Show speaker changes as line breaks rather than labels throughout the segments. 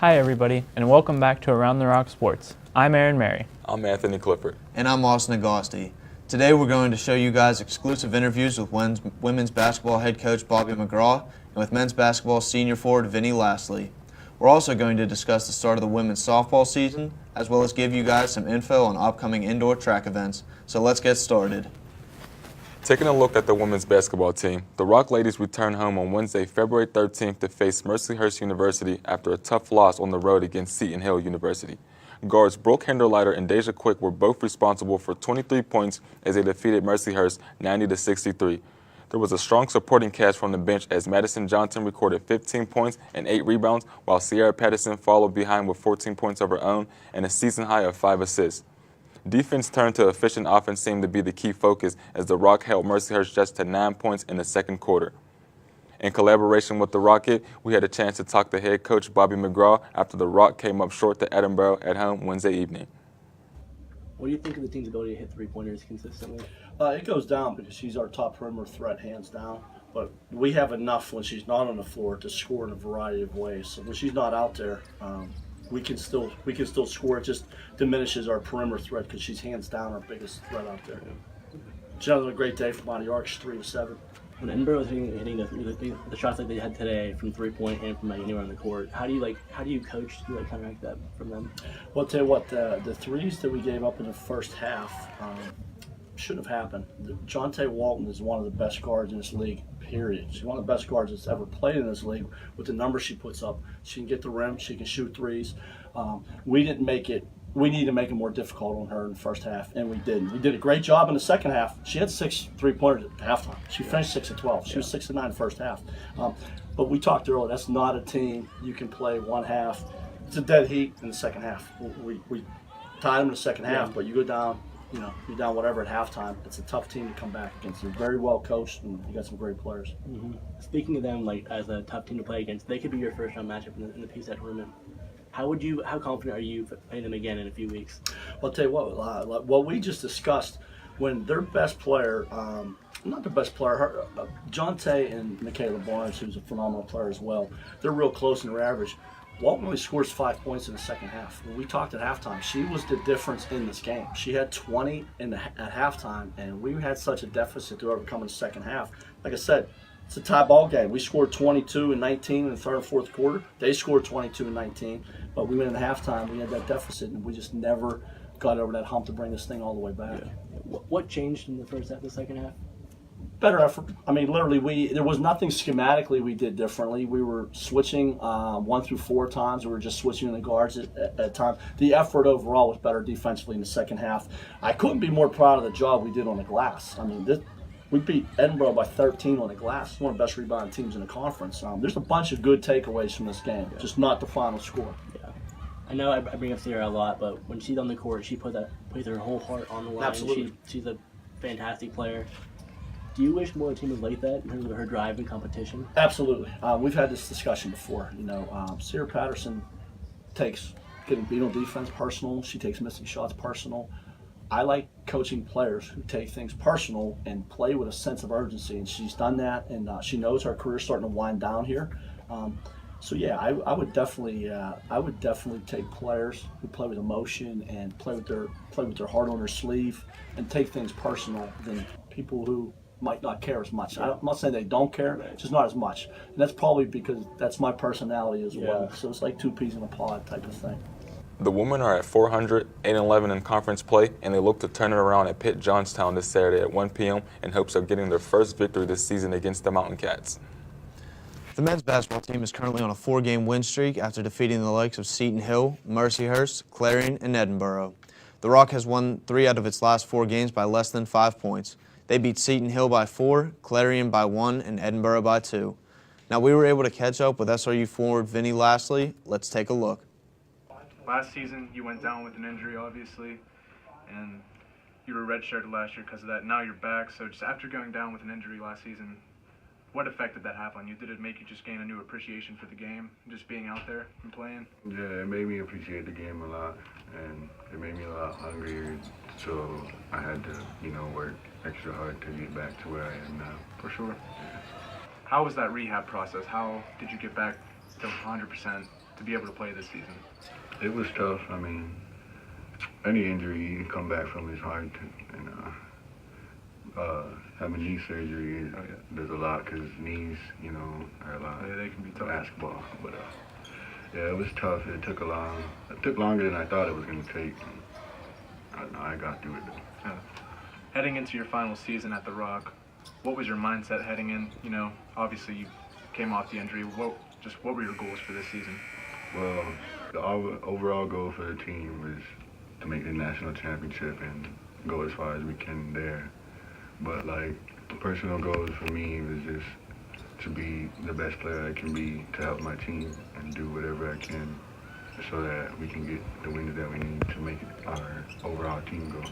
Hi everybody, and welcome back to Around the Rock Sports. I'm Aaron Mary.
I'm Anthony Clifford.
And I'm Austin Agosti. Today we're going to show you guys exclusive interviews with women's basketball head coach Bobby McGraw and with men's basketball senior forward Vinny Lastly. We're also going to discuss the start of the women's softball season, as well as give you guys some info on upcoming indoor track events. So let's get started.
Taking a look at the women's basketball team, the Rock Ladies return home on Wednesday, February 13th to face Mercyhurst University after a tough loss on the road against Seton Hill University. Guards Brooke Hinderleiter and Deja Quick were both responsible for 23 points as they defeated Mercyhurst 90-63. There was a strong supporting cast from the bench as Madison Johnson recorded 15 points and 8 rebounds, while Sierra Patterson followed behind with 14 points of her own and a season high of 5 assists. Defense turned to efficient offense seemed to be the key focus as the Rock held Mercyhurst just to 9 points in the second quarter. In collaboration with the Rocket, we had a chance to talk to head coach Bobby McGraw after the Rock came up short to Edinboro at home Wednesday evening.
What do you think of the team's ability to hit three-pointers consistently?
It goes down because she's our top perimeter threat, hands down. But we have enough when she's not on the floor to score in a variety of ways. So when she's not out there, we can still score. It just diminishes our perimeter threat because she's hands down our biggest threat out there. She's having a great day from Monty Arch, 3 of 7.
When Edinboro was hitting the shots like they had today from three-point and from anywhere on the court, how do you coach to counteract that from them?
Well, I'll tell you what, the threes that we gave up in the first half shouldn't have happened. Jonte Walton is one of the best guards in this league, period. She's one of the best guards that's ever played in this league. With the numbers she puts up, she can get the rim, she can shoot threes. We need to make it more difficult on her in the first half, and we didn't. We did a great job in the second half. She had 6 3-pointers at halftime. She finished 6 of 12. She was 6 of 9 in the first half. But we talked earlier, that's not a team you can play one half. It's a dead heat in the second half. We tied them in the second half, but you go down, you're down whatever at halftime. It's a tough team to come back against. They're very well coached, and you got some great players.
Mm-hmm. Speaking of them, as a tough team to play against, they could be your first round matchup in the PSAT tournament. How confident are you playing them again in a few weeks?
Well, I'll tell you what we just discussed, when their best player, not their best player, Jonte and Michaela Barnes, who's a phenomenal player as well, they're real close in their average. Walton only scores 5 points in the second half. When we talked at halftime, she was the difference in this game. She had 20 at halftime, and we had such a deficit to overcome in the second half. Like I said, it's a tie ball game. We scored 22 and 19 in the third and fourth quarter. They scored 22 and 19, but we went in halftime. We had that deficit, and we just never got over that hump to bring this thing all the way back.
Yeah. What changed in the first half, the second half?
Better effort. I mean, literally, there was nothing schematically we did differently. We were switching 1 through 4 times. We were just switching the guards at time. The effort overall was better defensively in the second half. I couldn't be more proud of the job we did on the glass. I mean, we beat Edinboro by 13 on the glass. It's one of the best rebounding teams in the conference. There's a bunch of good takeaways from this game, just not the final score.
Yeah. I know I bring up Sierra a lot, but when she's on the court, she plays her whole heart on the line.
Absolutely.
She's a fantastic player. Do you wish more team was like that in terms of her drive and competition?
Absolutely. We've had this discussion before. Sierra Patterson takes getting beat on defense personal. She takes missing shots personal. I like coaching players who take things personal and play with a sense of urgency, and she's done that, and she knows her career's starting to wind down here. So yeah, I would definitely take players who play with emotion and play with their heart on their sleeve and take things personal than people who might not care as much. I'm not saying they don't care, just not as much. And that's probably because that's my personality as well. So it's like 2 peas in a pod type of thing.
The women are at 400, 8-11 in conference play, and they look to turn it around at Pitt Johnstown this Saturday at 1 p.m. in hopes of getting their first victory this season against the Mountain Cats.
The men's basketball team is currently on a 4-game win streak after defeating the likes of Seton Hill, Mercyhurst, Clarion, and Edinboro. The Rock has won 3 out of its last 4 games by less than 5 points. They beat Seton Hill by 4, Clarion by 1, and Edinboro by 2. Now, we were able to catch up with SRU forward Vinny Lastly. Let's take a look.
Last season, you went down with an injury, obviously, and you were redshirted last year because of that. Now you're back, so just after going down with an injury last season, what effect did that have on you? Did it make you just gain a new appreciation for the game, just being out there and playing?
Yeah, it made me appreciate the game a lot, and it made me a lot hungrier, so I had to, work extra hard to get back to where I am now.
For sure. How was that rehab process? How did you get back to 100%? to be able to play this season?
It was tough. I mean, any injury you come back from is hard to, and having knee surgery does a lot because knees, are a lot.
Yeah, they can be tough.
Basketball, but yeah, it was tough. It took longer than I thought it was going to take. I got through it though.
Heading into your final season at the Rock, what was your mindset heading in? Obviously you came off the injury. What were your goals for this season?
Well, the overall goal for the team was to make the national championship and go as far as we can there. But personal goals for me was just to be the best player I can be to help my team and do whatever I can so that we can get the wins that we need to make our overall team goal.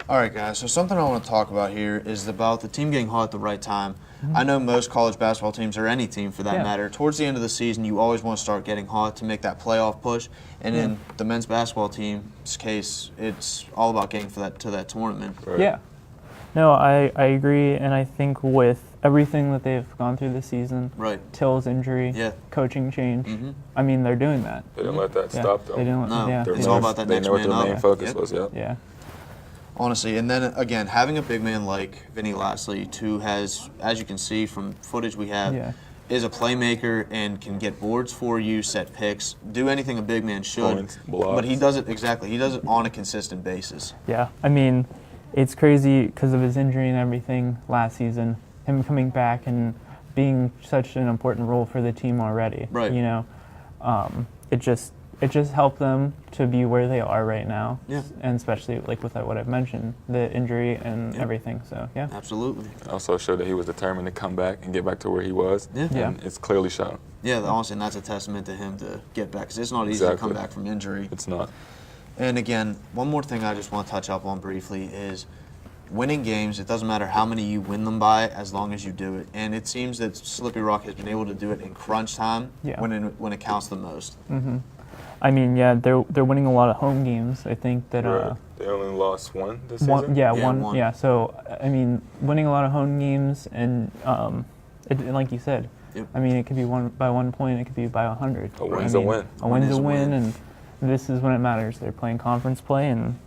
All right, guys, so something I want to talk about here is about the team getting hot at the right time. I know most college basketball teams, or any team for that matter, towards the end of the season, you always want to start getting hot to make that playoff push. And in the men's basketball team's case, it's all about getting to that tournament.
Right.
Yeah. No, I agree, and I think with everything that they've gone through this season, Till's injury, coaching change, I mean, they're doing that.
They didn't let that stop, though.
They didn't.
No, it's all about that
they
next
know what
man
their
up.
main focus was,
Yeah.
Honestly, and then again, having a big man like Vinny Lasley, who has, as you can see from footage we have, is a playmaker and can get boards for you, set picks, do anything a big man should.
Points, blocks.
But he does it He does it on a consistent basis.
Yeah, I mean, it's crazy because of his injury and everything last season. Him coming back and being such an important role for the team already.
Right.
It just helped them to be where they are right now.
Yeah.
And especially with what I've mentioned, the injury and everything. So yeah.
Absolutely.
It also showed that he was determined to come back and get back to where he was.
Yeah.
And it's clearly shown.
Yeah, honestly, and that's a testament to him to get back, because it's not easy to come back from injury.
It's not.
And again, one more thing I just want to touch up on briefly is winning games. It doesn't matter how many you win them by, as long as you do it. And it seems that Slippery Rock has been able to do it in crunch time when it counts the most.
Mm-hmm. I mean, they're winning a lot of home games. I think that
they only lost one this season.
One. Yeah, so I mean, winning a lot of home games, and like you said, I mean, it could be by 1 point, it could be by 100.
A win's a win.
A win's a win, and this is when it matters. They're playing conference play, and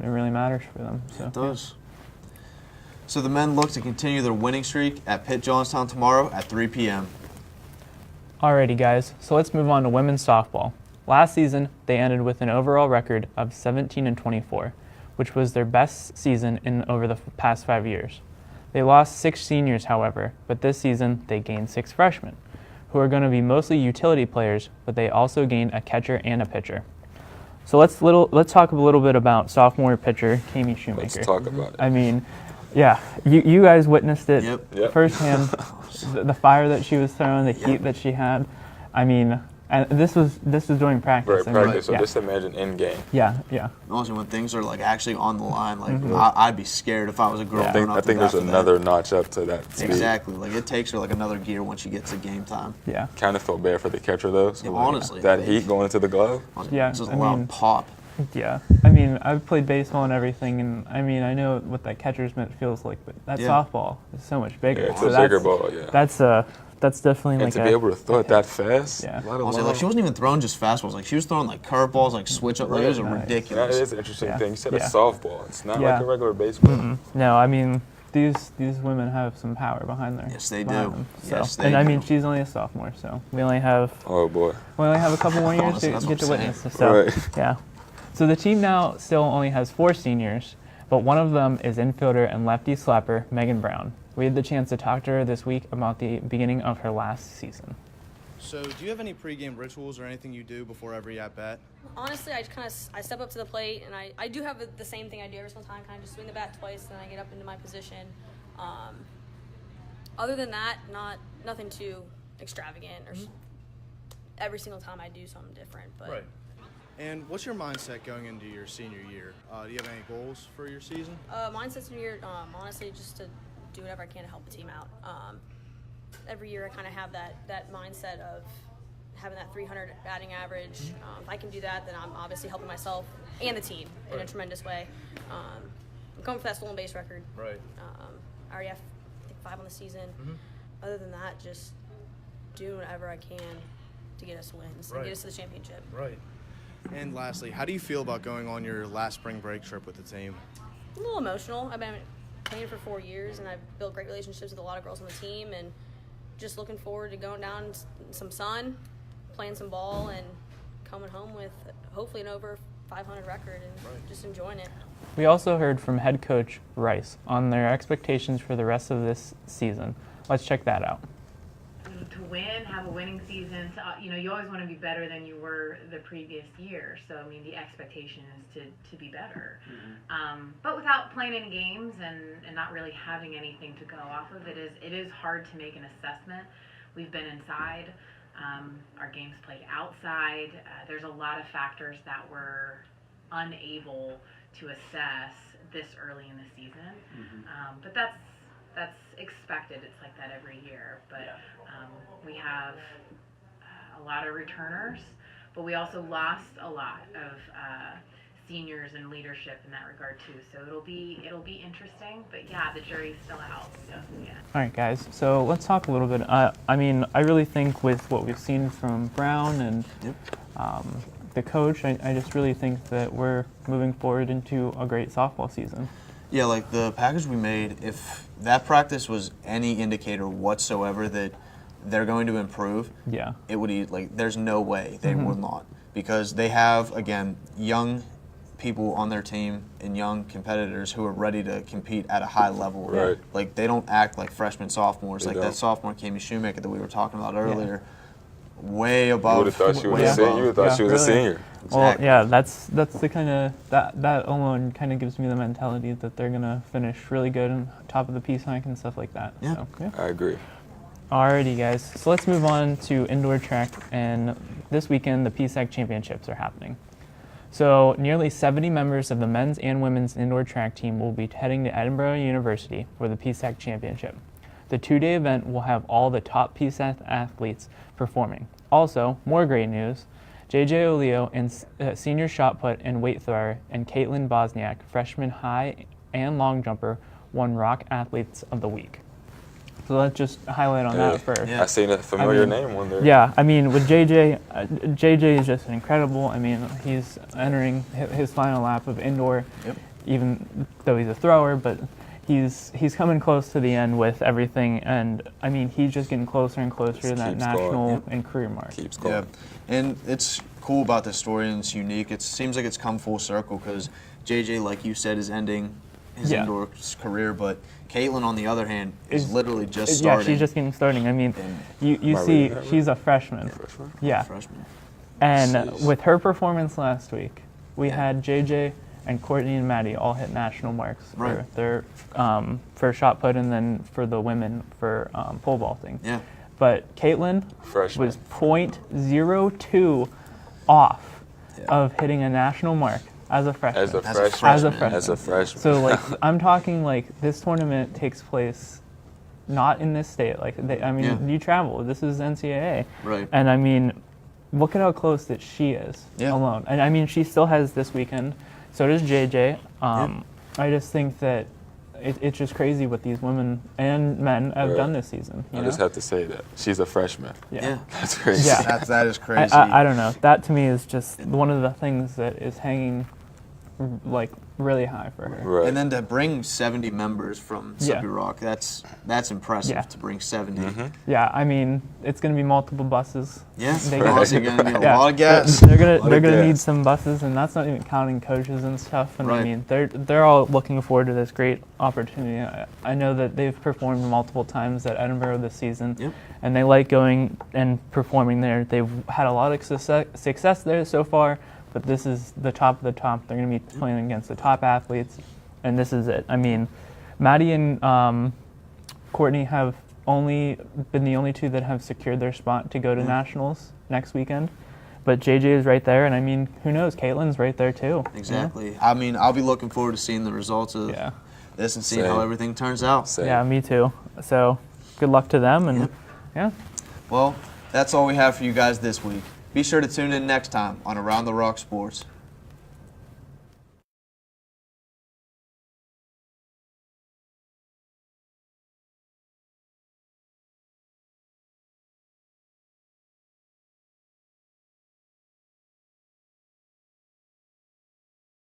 it really matters for them. So,
it does. So the men look to continue their winning streak at Pitt Johnstown tomorrow at 3 p.m.
Alrighty, guys. So let's move on to women's softball. Last season, they ended with an overall record of 17-24, which was their best season in over the past 5 years. They lost 6 seniors, however, but this season they gained 6 freshmen, who are going to be mostly utility players, but they also gained a catcher and a pitcher. So let's talk a little bit about sophomore pitcher Kami Shoemaker.
Let's talk about it.
I mean, you guys witnessed it firsthand. The fire that she was throwing, the heat that she had. I mean. And this was during practice.
So just imagine in game.
Yeah.
Also, when things are actually on the line, I'd be scared if I was a girl.
I think there's another notch up to that speed.
Exactly. It takes her another gear once she gets to game time.
Yeah.
Kind of felt bad for the catcher though. So
honestly,
that heat going into the glove.
Yeah.
Just a loud pop.
Yeah. I mean, I've played baseball and everything, and I mean, I know what that catcher's mitt feels like, but that softball is so much bigger.
Yeah, it's a bigger ball. Yeah.
That's definitely
and to be able to throw it that fast.
Yeah.
Honestly, she wasn't even throwing just fastballs. She was throwing curveballs, switch up. It was ridiculous.
That is an interesting thing. You said a softball. It's not like a regular baseball.
Mm-hmm. No, I mean these women have some power behind them.
Yes, they do.
I mean, she's only a sophomore, so we only have a couple more years to get to witness this. So yeah. So the team now still only has 4 seniors, but one of them is infielder and lefty slapper Megan Brown. We had the chance to talk to her this week about the beginning of her last season.
So do you have any pregame rituals or anything you do before every at-bat?
Honestly, I step up to the plate, and I do have the same thing I do every single time, kind of just swing the bat twice, and then I get up into my position. Other than that, nothing too extravagant. Or every single time I do something different. But.
Right. And what's your mindset going into your senior year? Do you have any goals for your season?
Mindset senior year, honestly, just to do whatever I can to help the team out. Every year I kind of have that mindset of having that 300 batting average. If I can do that, then I'm obviously helping myself and the team in a tremendous way. I'm going for that stolen base record.
Right.
I already have, I think, 5 on the season. Other than that, just doing whatever I can to get us wins and get us to the championship.
Right. And lastly, how do you feel about going on your last spring break trip with the team?
A little emotional. I've been playing for 4 years, and I've built great relationships with a lot of girls on the team, and just looking forward to going down in some sun, playing some ball, and coming home with hopefully an over 500 record and just enjoying it.
We also heard from head coach Rice on their expectations for the rest of this season. Let's check that out.
To win, have a winning season, you always want to be better than you were the previous year. So, I mean, the expectation is to be better. But without playing any games and not really having anything to go off of, it is hard to make an assessment. We've been inside. Our games played outside. There's a lot of factors that we're unable to assess this early in the season. But that's expected. It's like that every year. But we have a lot of returners, but we also lost a lot of seniors and leadership in that regard too. So it'll be interesting. But yeah, the jury's still out. So, yeah.
All right, guys. So let's talk a little bit. I mean, I really think with what we've seen from Brown and the coach, I just really think that we're moving forward into a great softball season.
Yeah, like the package we made, if that practice was any indicator whatsoever that they're going to improve, it would there's no way they would not, because they have, again, young people on their team and young competitors who are ready to compete at a high level.
Right.
Like, they don't act like freshmen, sophomores. Like that sophomore Kami Shoemaker that we were talking about earlier, way above.
You would have thought she was a senior. You would have thought she was a senior.
Well, yeah, that's the kind of that alone kind of gives me the mentality that they're gonna finish really good on top of the PSAC and stuff like that.
Yeah,
so, yeah.
I agree.
Alrighty, guys. So let's move on to indoor track, and this weekend the PSAC championships are happening. So nearly 70 members of the men's and women's indoor track team will be heading to Edinburgh University for the PSAC championship. The 2-day event will have all the top PSAC athletes performing. Also, more great news, JJ Oleo, and senior shot put and weight thrower, and Caitlin Bosniak, freshman high and long jumper, won Rock Athletes of the Week. So let's just highlight on that first.
I seen a familiar name on there.
Yeah, I mean, with JJ, JJ is just incredible. I mean, he's entering his final lap of indoor, even though he's a thrower, but he's coming close to the end with everything, and I mean, he's just getting closer and closer to that national and career mark.
Keeps going.
Yeah, and it's cool about this story, and it's unique. It seems like it's come full circle because JJ, like you said, is ending his indoor career, but Caitlin, on the other hand, is literally just starting.
Yeah, she's just getting starting. I mean, you see, she's a freshman.
Freshman?
Yeah.
Freshman.
And with her performance last week, we had JJ and Courtney and Maddie all hit national marks for their for shot put, and then for the women for pole vaulting.
Yeah.
But Caitlin was .02 off of hitting a national mark as a freshman.
As a freshman.
So like I'm talking like this tournament takes place not in this state. Like you travel. This is NCAA.
Right.
And I mean, look at how close that she is alone. And I mean, she still has this weekend. So does JJ. I just think that it's just crazy what these women and men have done this season.
I just have to say that. She's a freshman.
Yeah.
That's crazy.
Yeah.
That is crazy.
I don't know. That to me is just one of the things that is hanging like really high for her.
Right.
And then to bring 70 members from Sudbury Rock, that's impressive to bring 70.
Yeah, I mean, it's going to be multiple buses.
Yeah, also going to be a lot of gas.
They're gonna need some buses, and that's not even counting coaches and stuff. And I mean, they're all looking forward to this great opportunity. I know that they've performed multiple times at Edinburgh this season, and they like going and performing there. They've had a lot of success there so far. But this is the top of the top. They're going to be playing against the top athletes, and this is it. I mean, Maddie and Courtney have only been the only two that have secured their spot to go to nationals next weekend. But JJ is right there, and I mean, who knows? Caitlin's right there too.
Exactly. You know? I mean, I'll be looking forward to seeing the results of this and seeing how everything turns out.
Yeah, me too. So good luck to them, and
Well, that's all we have for you guys this week. Be sure to tune in next time on Around the Rock Sports.